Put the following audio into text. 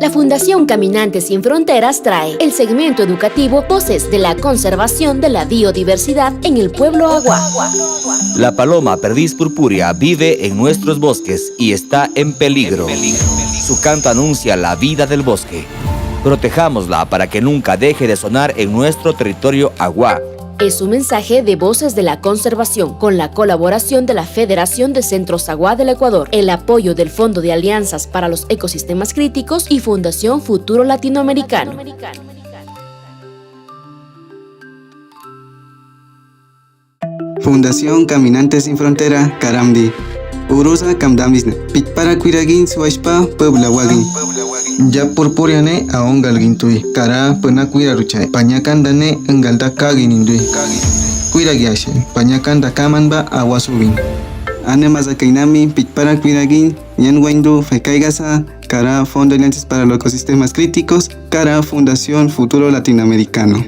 La Fundación Caminantes Sin Fronteras trae el segmento educativo Voces de la Conservación de la Biodiversidad en el Pueblo Agua. La paloma perdiz purpúrea vive en nuestros bosques y está en peligro. Su canto anuncia la vida del bosque. Protejámosla para que nunca deje de sonar en nuestro territorio agua. Es un mensaje de Voces de la Conservación con la colaboración de la Federación de Centros Agua del Ecuador, el apoyo del Fondo de Alianzas para los Ecosistemas Críticos y Fundación Futuro Latinoamericano. Fundación Caminantes Sin Frontera, Karamdi. Urusa Kamdamisne. Pitpara Kuiragin Suashpa Puebla Wagin. Ya purpuriane aon galgintui. Kara pena kuiraruchay. Pañakandane engalda kaginindui. Kuiragiashe. Pañakanda kamanba awasubin. Ane mazakainami pitpara kuiragin. Yan waindu fekaigasa. Kara Fondo de Alianzas para los Ecosistemas Críticos. Kara Fundación Futuro Latinoamericano.